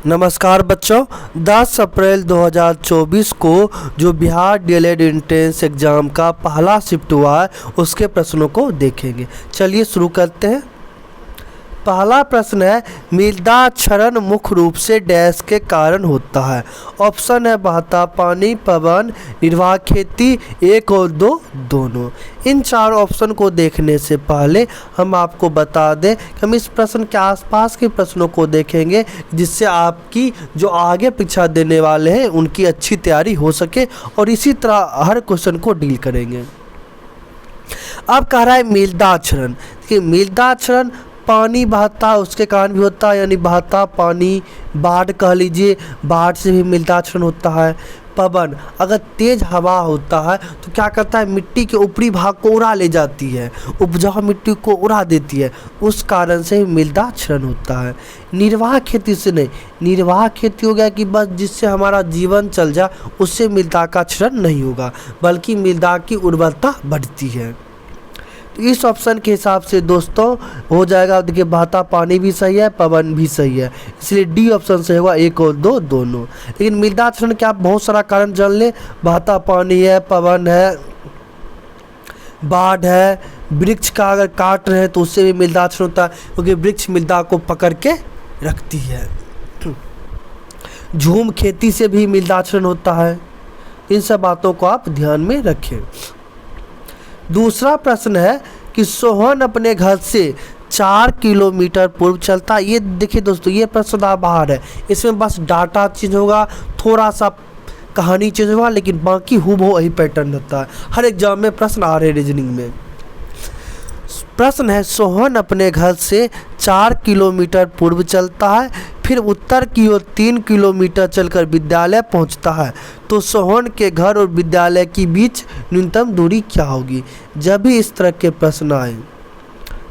नमस्कार बच्चों, 10 अप्रैल 2024 को जो बिहार डीएलएड एंट्रेंस एग्ज़ाम का पहला शिफ्ट हुआ है उसके प्रश्नों को देखेंगे। चलिए शुरू करते हैं। पहला प्रश्न है, मृदा क्षरण मुख्य रूप से डैश के कारण होता है। ऑप्शन है बहता पानी, पवन, निर्वाह खेती, 1 और 2 दोनों। इन चार ऑप्शन को देखने से पहले हम आपको बता दें कि हम इस प्रश्न के आसपास के प्रश्नों को देखेंगे जिससे आपकी जो आगे परीक्षा देने वाले हैं उनकी अच्छी तैयारी हो सके और इसी तरह हर क्वेश्चन को डील करेंगे। अब कह रहा है मृदा क्षरण कि मृदा क्षरण पानी बहता है उसके कारण भी होता है, यानी बहता पानी, बाढ़ कह लीजिए, बाढ़ से भी मृदा क्षरण होता है। पवन, अगर तेज हवा होता है तो क्या करता है, मिट्टी के ऊपरी भाग को उड़ा ले जाती है, उपजाऊ मिट्टी को उड़ा देती है, उस कारण से मृदा क्षरण होता है। निर्वाह खेती से नहीं, निर्वाह खेती हो गया कि बस जिससे हमारा जीवन चल जाए, उससे मृदा का क्षरण नहीं होगा, बल्कि मृदा की उर्वरता बढ़ती है। इस ऑप्शन के हिसाब से दोस्तों हो जाएगा। देखिए बहता पानी भी सही है, पवन भी सही है, इसलिए डी ऑप्शन से होगा 1 और 2 दोनों। लेकिन मृदा क्षरण के आप बहुत सारा कारण जान लें, बहता पानी है, पवन है, बाढ़ है, वृक्ष का अगर काट रहे हैं तो उससे भी मृदा क्षरण होता है क्योंकि वृक्ष मृदा को पकड़ के रखती है। झूम खेती से भी मृदा क्षरण होता है। इन सब बातों को आप ध्यान में रखें। दूसरा प्रश्न है कि सोहन अपने घर से 4 किलोमीटर पूर्व चलता है। ये देखिए दोस्तों, ये प्रश्न बाहर है, इसमें बस डाटा चेंज होगा, थोड़ा सा कहानी चेंज होगा, लेकिन बाकी हूबहू वही पैटर्न रहता है। हर एग्जाम में प्रश्न आ रहे हैं रीजनिंग में। प्रश्न है, सोहन अपने घर से 4 किलोमीटर पूर्व चलता है, फिर उत्तर की ओर 3 किलोमीटर चलकर विद्यालय पहुंचता है, तो सोहन के घर और विद्यालय के बीच न्यूनतम दूरी क्या होगी। जब भी इस तरह के प्रश्न आए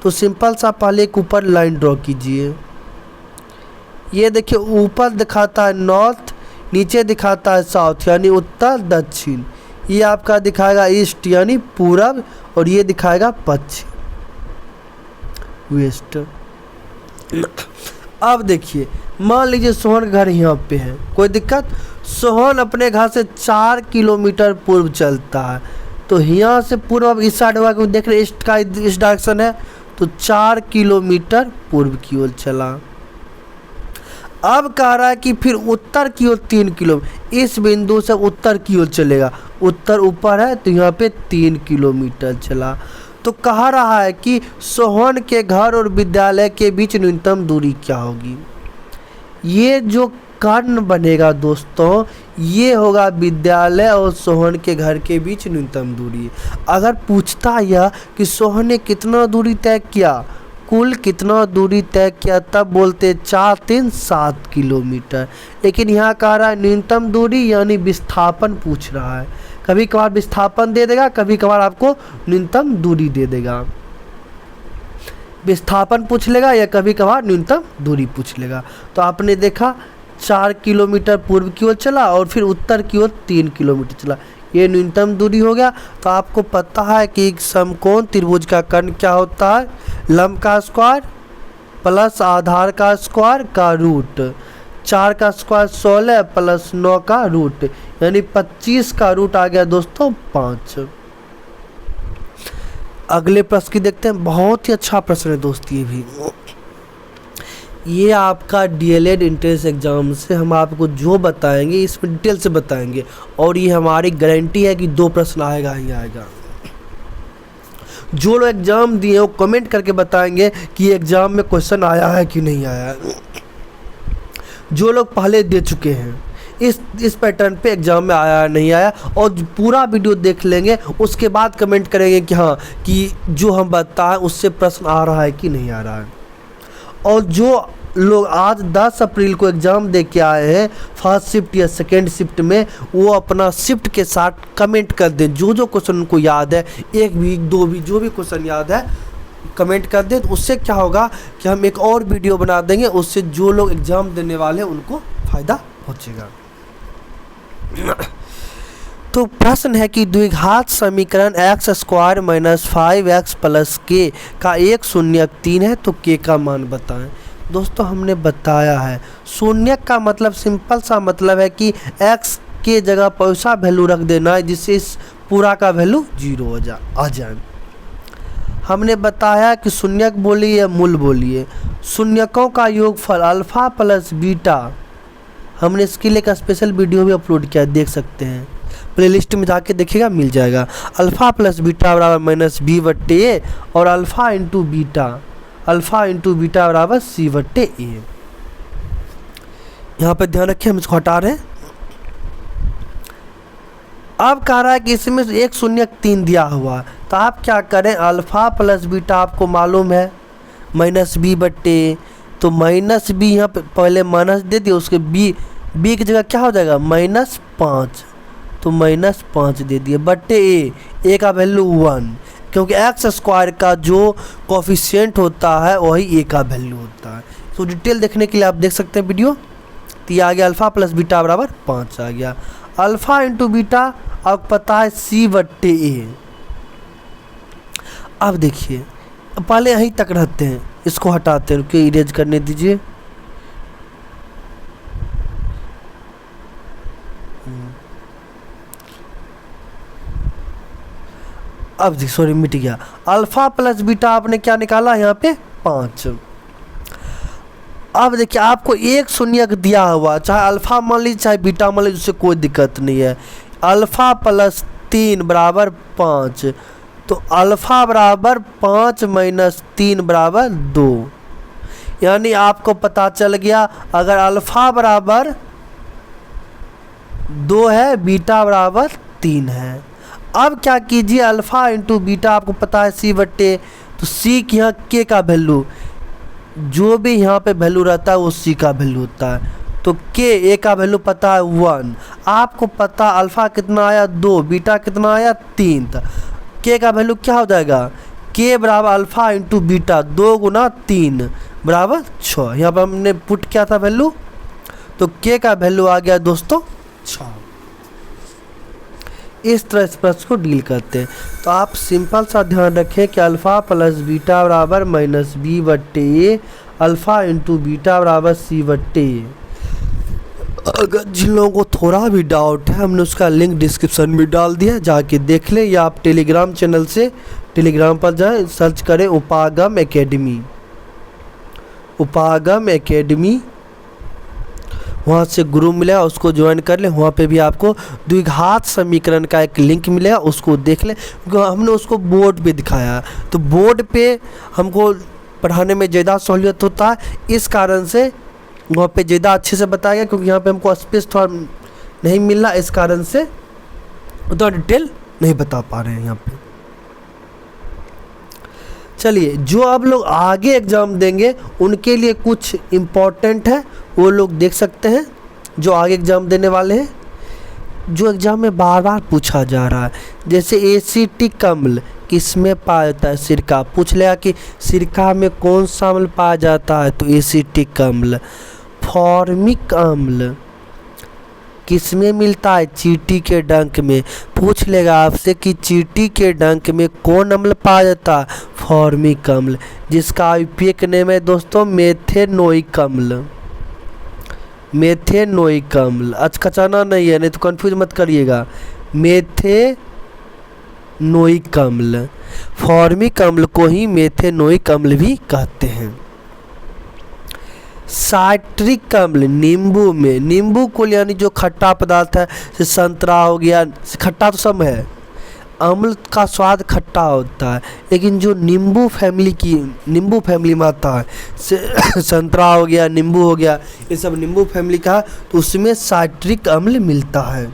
तो सिंपल सा पहले एक ऊपर लाइन ड्रॉ कीजिए। ये देखिए ऊपर दिखाता है नॉर्थ, नीचे दिखाता है साउथ यानी उत्तर दक्षिण, ये आपका दिखाएगा ईस्ट यानी पूरब, और ये दिखाएगा पश्चिम वेस्ट। अब देखिए मान लीजिए सोहन का घर यहाँ पे है, कोई दिक्कत। सोहन अपने घर से 4 किलोमीटर पूर्व चलता है, तो यहाँ से पूर्व, अब इस साइड होगा क्योंकि देख रहे ईस्ट का इस डायरेक्शन है, तो 4 किलोमीटर पूर्व की ओर चला। अब कह रहा है कि फिर उत्तर की ओर 3 किलोमीटर, इस बिंदु से उत्तर की ओर चलेगा, उत्तर ऊपर है तो यहाँ पे 3 किलोमीटर चला। तो कह रहा है कि सोहन के घर और विद्यालय के बीच न्यूनतम दूरी क्या होगी। ये जो कर्ण बनेगा दोस्तों, ये होगा विद्यालय और सोहन के घर के बीच न्यूनतम दूरी। अगर पूछता यह कि सोहन ने कितना दूरी तय किया, कुल कितना दूरी तय किया, तब बोलते 4 3 7 किलोमीटर। लेकिन यहाँ कह रहा है न्यूनतम दूरी यानी विस्थापन पूछ रहा है। कभी कभार विस्थापन दे देगा, कभी कभार आपको न्यूनतम दूरी दे देगा। विस्थापन पूछ लेगा या कभी कभार न्यूनतम दूरी पूछ लेगा। तो आपने देखा 4 किलोमीटर पूर्व की ओर चला और फिर उत्तर की ओर 3 किलोमीटर चला, ये न्यूनतम दूरी हो गया। तो आपको पता है कि एक समकोण त्रिभुज का कर्ण क्या होता है, लंब का स्क्वायर प्लस आधार का स्क्वायर का रूट, 4 का स्क्वायर 16 प्लस 9 का रूट, यानी 25 का रूट आ गया दोस्तों 5। अगले प्रश्न की देखते हैं, बहुत ही अच्छा प्रश्न है दोस्त ये भी। ये आपका डीएलएड एंट्रेंस एग्जाम से हम आपको जो बताएंगे इसमें डिटेल से बताएंगे, और ये हमारी गारंटी है कि 2 प्रश्न आएगा ही आएगा। जो लोग एग्जाम दिए वो कमेंट करके बताएंगे कि एग्जाम में क्वेश्चन आया है कि नहीं आया। जो लोग पहले दे चुके हैं इस पैटर्न पे एग्जाम में आया नहीं आया, और पूरा वीडियो देख लेंगे, उसके बाद कमेंट करेंगे कि हाँ कि जो हम बताएं उससे प्रश्न आ रहा है कि नहीं आ रहा है। और जो लोग आज 10 अप्रैल को एग्ज़ाम दे के आए हैं फर्स्ट शिफ्ट या सेकेंड शिफ्ट में, वो अपना शिफ्ट के साथ कमेंट कर दें। जो जो क्वेश्चन उनको याद है, 1 भी 2 भी जो भी क्वेश्चन याद है कमेंट कर दें। तो उससे क्या होगा कि हम एक और वीडियो बना देंगे, उससे जो लोग एग्ज़ाम देने वाले हैं उनको फ़ायदा पहुँचेगा। तो प्रश्न है कि द्विघात समीकरण x² - 5x + k का 1 शून्य 3 है, तो k का मान बताएं। दोस्तों हमने बताया है शून्यक का मतलब सिंपल सा मतलब है कि x के जगह पर ऐसा वैल्यू रख देना है जिससे इस पूरा का वैल्यू 0 आ जाए। हमने बताया कि शून्यक बोलिए या मूल बोलिए, शून्यकों का योगफल अल्फ़ा प्लस बीटा, हमने इसके लिए एक स्पेशल वीडियो भी अपलोड किया है, देख सकते हैं, प्लेलिस्ट में जाके देखिएगा, मिल जाएगा। अल्फ़ा प्लस बीटा बराबर माइनस बी बट्टे ए और अल्फ़ा इंटू बीटा बराबर सी बट्टे ए। यहाँ पर ध्यान रखिए, हम इसको हटा रहे हैं। अब कह रहा है कि इसमें एक शून्यक 3 दिया हुआ, तो आप क्या करें, अल्फ़ा प्लस बीटा आपको मालूम है माइनस बी बट्टे, तो माइनस बी यहाँ पे पहले माइनस दे दिए, उसके बी की जगह क्या हो जाएगा -5, तो -5 दे दिए बट्टे ए का वैल्यू 1, क्योंकि एक्स स्क्वायर का जो कोफिशिएंट होता है वही ए का वैल्यू होता है। तो डिटेल देखने के लिए आप देख सकते हैं वीडियो। तो ये आ गया अल्फ़ा प्लस बीटा बराबर 5 आ गया। अल्फ़ा इंटू बीटा आपको पता है सी बट्टे ए। अब देखिए, पहले यहीं तक रहते हैं, इसको हटाते हैं, रुकिए इरेज करने दीजिए। अब सॉरी मिट गया। अल्फ़ा प्लस बीटा आपने क्या निकाला यहाँ पे 5। अब देखिए आपको एक शून्यक दिया हुआ, चाहे अल्फ़ा मान लीजिए चाहे बीटा मान लीजिए, उससे कोई दिक्कत नहीं है। अल्फ़ा प्लस 3 बराबर 5, तो अल्फ़ा बराबर 5 माइनस 3 बराबर 2, यानी आपको पता चल गया अगर अल्फ़ा बराबर 2 है, बीटा बराबर 3 है। अब क्या कीजिए, अल्फ़ा इंटू बीटा आपको पता है सी बट्टे, तो सी की यहाँ के का वैल्यू, जो भी यहाँ पे वैल्यू रहता है वो सी का वैल्यू होता है, तो के ए का वैल्यू पता है 1। आपको पता अल्फ़ा कितना आया 2, बीटा कितना आया 3, था के का वैल्यू क्या हो जाएगा, के बराबर अल्फ़ा इंटू बीटा 2 गुना 3 बराबर 6। यहाँ पर हमने पुट किया था वैल्यू, तो के का वैल्यू आ गया दोस्तों 6। इस तरह इस प्रश्न को डील करते हैं। तो आप सिंपल सा ध्यान रखें कि अल्फ़ा प्लस बीटा बराबर माइनस बी बट्टे ए, अल्फ़ा इंटू बीटा बराबर सी बट्टे ए। अगर जिन लोगों को थोड़ा भी डाउट है, हमने उसका लिंक डिस्क्रिप्शन में डाल दिया, जाके देख लें, या आप टेलीग्राम चैनल से टेलीग्राम पर जाएं, सर्च करें उपागम एकेडमी, वहाँ से ग्रुप मिलेगा, उसको ज्वाइन कर लें। वहाँ पे भी आपको द्विघात समीकरण का एक लिंक मिलेगा, उसको देख लें, क्योंकि हमने उसको बोर्ड पे दिखाया, तो बोर्ड पे हमको पढ़ाने में ज़्यादा सहूलियत होता है, इस कारण से वहाँ पे ज़्यादा अच्छे से बताया गया, क्योंकि यहाँ पे हमको स्पेस थोड़ा नहीं मिल रहा, इस कारण से उतना डिटेल नहीं बता पा रहे हैं यहाँ पे। चलिए, जो आप लोग आगे एग्ज़ाम देंगे उनके लिए कुछ इम्पोर्टेंट है, वो लोग देख सकते हैं, जो आगे एग्ज़ाम देने वाले हैं, जो एग्ज़ाम में बार बार पूछा जा रहा है। जैसे एसिटिक अम्ल किस में पाया जाता है, सिरका, पूछ लेगा कि सिरका में कौन सा अम्ल पाया जाता है, तो एसिटिक अम्ल। फॉर्मिक अम्ल किस में मिलता है, चींटी के डंक में, पूछ लेगा आपसे कि चींटी के डंक में कौन अम्ल पाया जाता है, फॉर्मिक अम्ल, जिसका आईयूपीए नेम है दोस्तों मेथेनोइक अम्ल। अचकचाना नहीं है, नहीं तो कंफ्यूज मत करिएगा, मेथेनोइक अम्ल, फॉर्मिक अम्ल को ही मेथेनोइक अम्ल भी कहते हैं। साइट्रिक अम्ल नींबू में, नींबू को यानी जो खट्टा पदार्थ है, जैसे संतरा हो गया, खट्टा तो सब है, अम्ल का स्वाद खट्टा होता है, लेकिन जो नींबू फैमिली में आता है, संतरा हो गया, नींबू हो गया, ये सब नींबू फैमिली का है, तो उसमें साइट्रिक अम्ल मिलता है।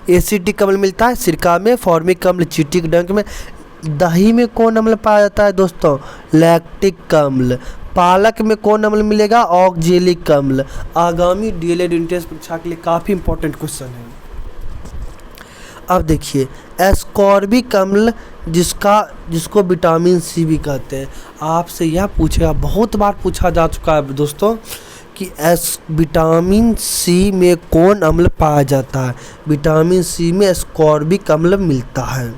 एसिटिक अम्ल मिलता है सिरका में, फॉर्मिक अम्ल चींटी के डंक में। दही में कौन अम्ल पाया जाता है दोस्तों, लैक्टिक अम्ल। पालक में कौन अम्ल मिलेगा, ऑक्जेलिक अम्ल। आगामी डीएलएड एंट्रेंस परीक्षा के लिए काफ़ी इंपॉर्टेंट क्वेश्चन है। अब देखिए, एस्कॉर्बिक अम्ल जिसको विटामिन सी भी कहते हैं, आपसे यह पूछेगा, बहुत बार पूछा जा चुका है दोस्तों कि विटामिन सी में कौन अम्ल पाया जाता है। विटामिन सी में एस्कॉर्बिक अम्ल मिलता है।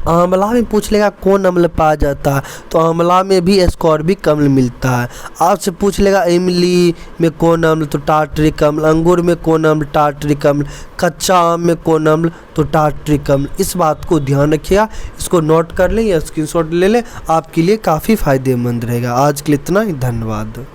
आंवला में पूछ लेगा कौन अम्ल पाया जाता है, तो आंवला में भी एस्कॉर्बिक अम्ल मिलता है। आपसे पूछ लेगा इमली में कौन अम्ल, तो टार्टरिक अम्ल। अंगूर में कौन अम्ल, टार्टरिक अम्ल। कच्चा आम में कौन अम्ल, तो टार्टरिक अम्ल। इस बात को ध्यान रखिएगा, इसको नोट कर लें या स्क्रीनशॉट ले लें, आपके लिए काफ़ी फ़ायदेमंद रहेगा। आज के लिए इतना ही, धन्यवाद।